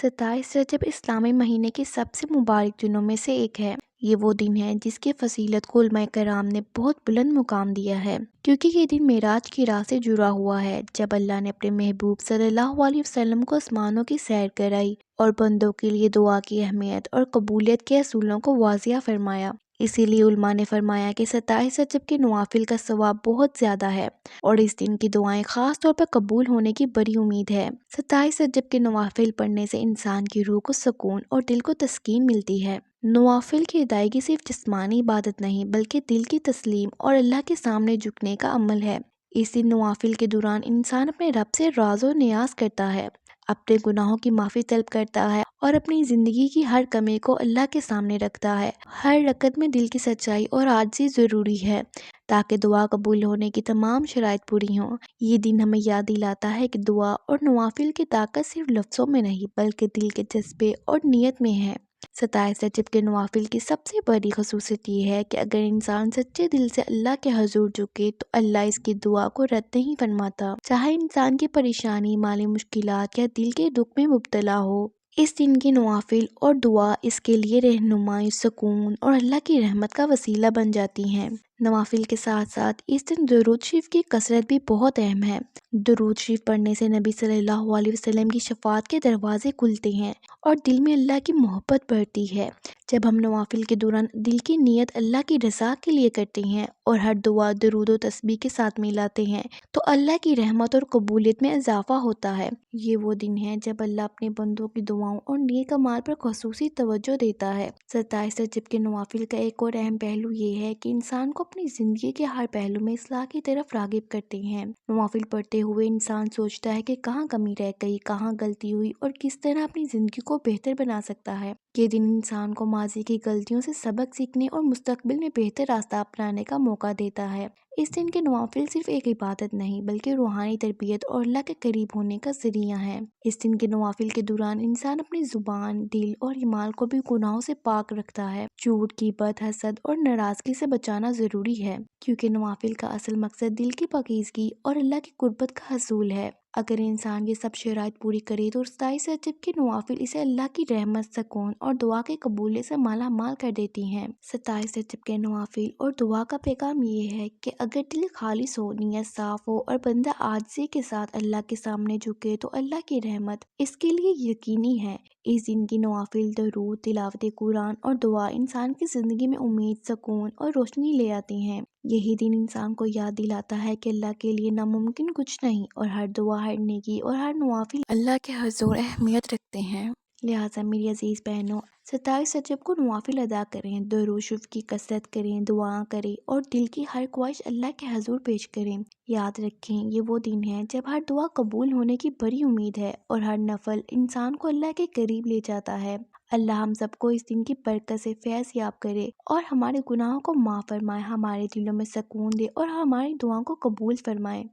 27 رجب اسلامی مہینے کے سب سے مبارک دنوں میں سے ایک ہے۔ یہ وہ دن ہے جس کی فضیلت کو علماء کرام نے بہت بلند مقام دیا ہے، کیونکہ یہ دن معراج کی راہ سے جڑا ہوا ہے، جب اللہ نے اپنے محبوب صلی اللہ علیہ وسلم کو آسمانوں کی سیر کرائی اور بندوں کے لیے دعا کی اہمیت اور قبولیت کے اصولوں کو واضح فرمایا۔ اسی لیے علماء نے فرمایا کہ 27 رجب کے نوافل کا ثواب بہت زیادہ ہے اور اس دن کی دعائیں خاص طور پر قبول ہونے کی بڑی امید ہے۔ 27 رجب کے نوافل پڑھنے سے انسان کی روح کو سکون اور دل کو تسکین ملتی ہے۔ نوافل کی ادائیگی صرف جسمانی عبادت نہیں بلکہ دل کی تسلیم اور اللہ کے سامنے جھکنے کا عمل ہے۔ اس دن نوافل کے دوران انسان اپنے رب سے راز و نیاز کرتا ہے، اپنے گناہوں کی معافی طلب کرتا ہے اور اپنی زندگی کی ہر کمی کو اللہ کے سامنے رکھتا ہے۔ ہر رکعت میں دل کی سچائی اور عاجزی ضروری ہے تاکہ دعا قبول ہونے کی تمام شرائط پوری ہوں۔ یہ دن ہمیں یاد دلاتا ہے کہ دعا اور نوافل کی طاقت صرف لفظوں میں نہیں بلکہ دل کے جذبے اور نیت میں ہے۔ 27 رجب کے نوافل کی سب سے بڑی خصوصیت یہ ہے کہ اگر انسان سچے دل سے اللہ کے حضور جھکے تو اللہ اس کی دعا کو رد نہیں فرماتا، چاہے انسان کی پریشانی، مالی مشکلات یا دل کے دکھ میں مبتلا ہو۔ اس دن کی نوافل اور دعا اس کے لیے رہنمائی، سکون اور اللہ کی رحمت کا وسیلہ بن جاتی ہیں۔ نوافل کے ساتھ ساتھ اس دن درود شریف کی کثرت بھی بہت اہم ہے۔ درود شریف پڑھنے سے نبی صلی اللہ علیہ وسلم کی شفاعت کے دروازے کھلتے ہیں اور دل میں اللہ کی محبت بڑھتی ہے۔ جب ہم نوافل کے دوران دل کی نیت اللہ کی رضا کے لیے کرتے ہیں اور ہر دعا درود و تسبیح کے ساتھ ملاتے ہیں تو اللہ کی رحمت اور قبولیت میں اضافہ ہوتا ہے۔ یہ وہ دن ہے جب اللہ اپنے بندوں کی دعاؤں اور نیک اعمال پر خصوصی توجہ دیتا ہے۔ 27 رجب کے نوافل کا ایک اور اہم پہلو یہ ہے کہ انسان کو اپنی زندگی کے ہر پہلو میں اصلاح کی طرف راغب کرتے ہیں۔ نوافل پڑھتے ہوئے انسان سوچتا ہے کہ کہاں کمی رہ گئی، کہاں غلطی ہوئی اور کس طرح اپنی زندگی کو بہتر بنا سکتا ہے۔ یہ دن انسان کو ماضی کی غلطیوں سے سبق سیکھنے اور مستقبل میں بہتر راستہ اپنانے کا موقع دیتا ہے۔ اس دن کے نوافل صرف ایک عبادت نہیں بلکہ روحانی تربیت اور اللہ کے قریب ہونے کا ذریعہ ہے۔ اس دن کے نوافل کے دوران انسان اپنی زبان، دل اور ایمان کو بھی گناہوں سے پاک رکھتا ہے۔ جھوٹ، غیبت، حسد اور ناراضگی سے بچانا ضروری ہے، کیونکہ نوافل کا اصل مقصد دل کی پاکیزگی اور اللہ کی قربت کا حصول ہے۔ اگر انسان یہ سب شرائط پوری کرے تو 27 رجب کے نوافل اسے اللہ کی رحمت، سکون اور دعا کے قبولیت سے مالا مال کر دیتی ہیں۔ 27 رجب کے نوافل اور دعا کا پیغام یہ ہے کہ اگر دل خالص ہو، نیت صاف ہو اور بندہ عاجزی کے ساتھ اللہ کے سامنے جھکے تو اللہ کی رحمت اس کے لیے یقینی ہے۔ اس دن کی نوافل، درود، تلاوت قرآن اور دعا انسان کی زندگی میں امید، سکون اور روشنی لے آتی ہیں۔ یہی دن انسان کو یاد دلاتا ہے کہ اللہ کے لیے ناممکن کچھ نہیں اور ہر دعا، ہر نیکی اور ہر نوافل اللہ کے حضور اہمیت رکھتے ہیں۔ لہٰذا میری عزیز بہنوں، 27 رجب کو نوافل ادا کریں، درود شریف کی کثرت کریں، دعا کریں اور دل کی ہر خواہش اللہ کے حضور پیش کریں۔ یاد رکھیں، یہ وہ دن ہے جب ہر دعا قبول ہونے کی بڑی امید ہے اور ہر نفل انسان کو اللہ کے قریب لے جاتا ہے۔ اللہ ہم سب کو اس دن کی برکت سے فیض یاب کرے اور ہمارے گناہوں کو معاف فرمائے، ہمارے دلوں میں سکون دے اور ہماری دعاؤں کو قبول فرمائے۔